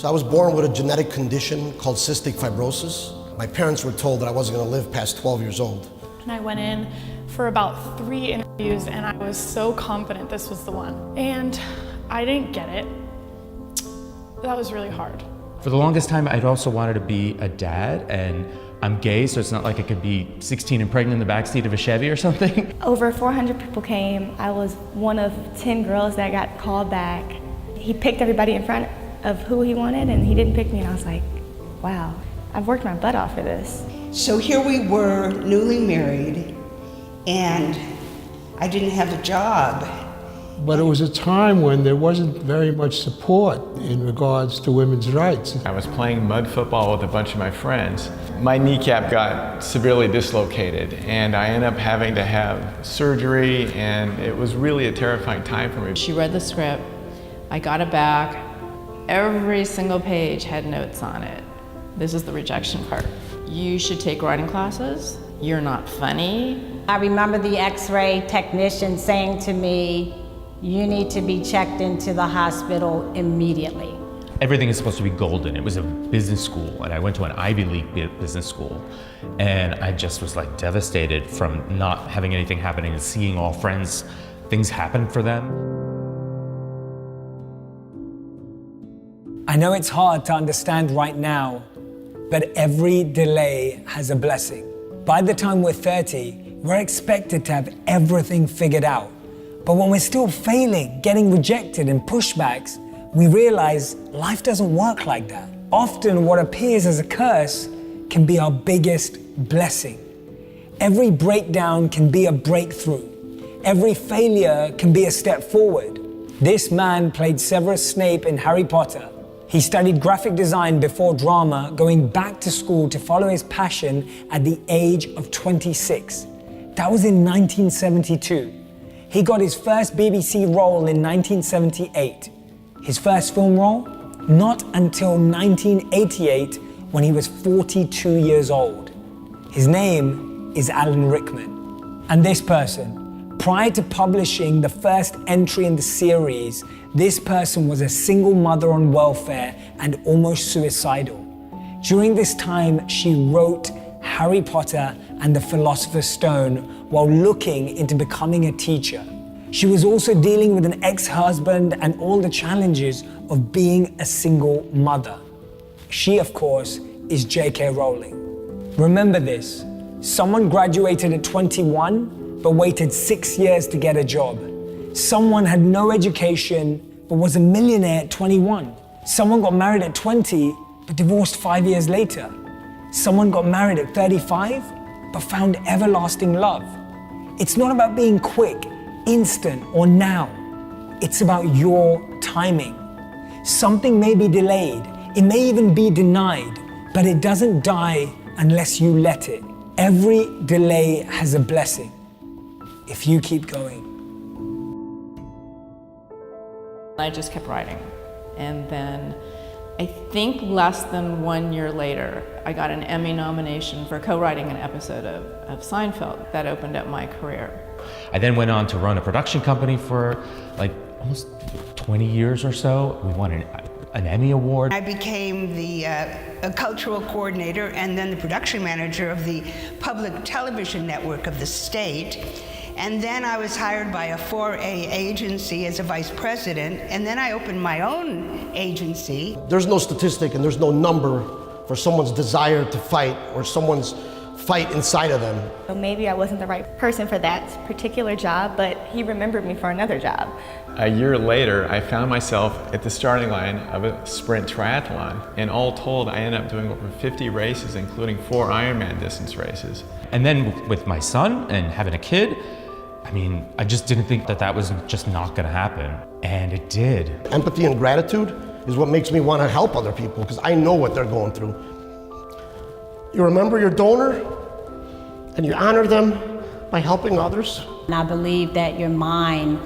So I was born with a genetic condition called cystic fibrosis. My parents were told that I wasn't going to live past 12 years old. And I went in for about 3 interviews and I was so confident this was the one. And I didn't get it. That was really hard. For the longest time, I'd also wanted to be a dad, and I'm gay, so it's not like I could be 16 and pregnant in the backseat of a Chevy or something. Over 400 people came. I was one of 10 girls that got called back. He picked everybody in front of who he wanted, and he didn't pick me, and I was like, wow, I've worked my butt off for this. So here we were, newly married, and I didn't have a job. But it was a time when there wasn't very much support in regards to women's rights. I was playing mud football with a bunch of my friends. My kneecap got severely dislocated and I ended up having to have surgery, and it was really a terrifying time for me. She read the script, I got it back. Every single page had notes on it. This is the rejection part. You should take writing classes. You're not funny. I remember the x-ray technician saying to me, you need to be checked into the hospital immediately. Everything is supposed to be golden. It was a business school, and I went to an Ivy League business school, and I just was like devastated from not having anything happening and seeing all friends, things happen for them. I know it's hard to understand right now, but every delay has a blessing. By the time we're 30, we're expected to have everything figured out. But when we're still failing, getting rejected and pushbacks, we realize life doesn't work like that. Often what appears as a curse can be our biggest blessing. Every breakdown can be a breakthrough. Every failure can be a step forward. This man played Severus Snape in Harry Potter. He studied graphic design before drama, going back to school to follow his passion at the age of 26. That was in 1972. He got his first BBC role in 1978. His first film role? Not until 1988, when he was 42 years old. His name is Alan Rickman. And this person, prior to publishing the first entry in the series, this person was a single mother on welfare and almost suicidal. During this time, she wrote Harry Potter and the Philosopher's Stone while looking into becoming a teacher. She was also dealing with an ex-husband and all the challenges of being a single mother. She, of course, is J.K. Rowling. Remember this, someone graduated at 21 but waited 6 years to get a job. Someone had no education but was a millionaire at 21. Someone got married at 20 but divorced 5 years later. Someone got married at 35 but found everlasting love. It's not about being quick, instant, or now. It's about your timing. Something may be delayed, it may even be denied, but it doesn't die unless you let it. Every delay has a blessing if you keep going. I just kept writing. And then I think less than 1 year later, I got an Emmy nomination for co-writing an episode of Seinfeld. That opened up my career. I then went on to run a production company for like almost 20 years or so. We won an Emmy Award. I became the cultural coordinator and then the production manager of the public television network of the state. And then I was hired by a 4A agency as a vice president, and then I opened my own agency. There's no statistic and there's no number for someone's desire to fight or someone's fight inside of them. So maybe I wasn't the right person for that particular job, but he remembered me for another job. A year later, I found myself at the starting line of a sprint triathlon, and all told, I ended up doing over 50 races, including 4 Ironman distance races. And then with my son and having a kid, I mean, I just didn't think that that was just not gonna happen, and it did. Empathy and gratitude is what makes me want to help other people, because I know what they're going through. You remember your donor, and you honor them by helping others. And I believe that your mind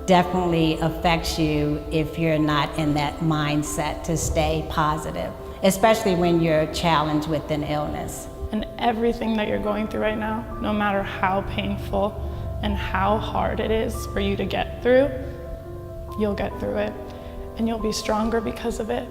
definitely affects you if you're not in that mindset to stay positive, especially when you're challenged with an illness. And everything that you're going through right now, no matter how painful and how hard it is for you to get through, you'll get through it, and you'll be stronger because of it.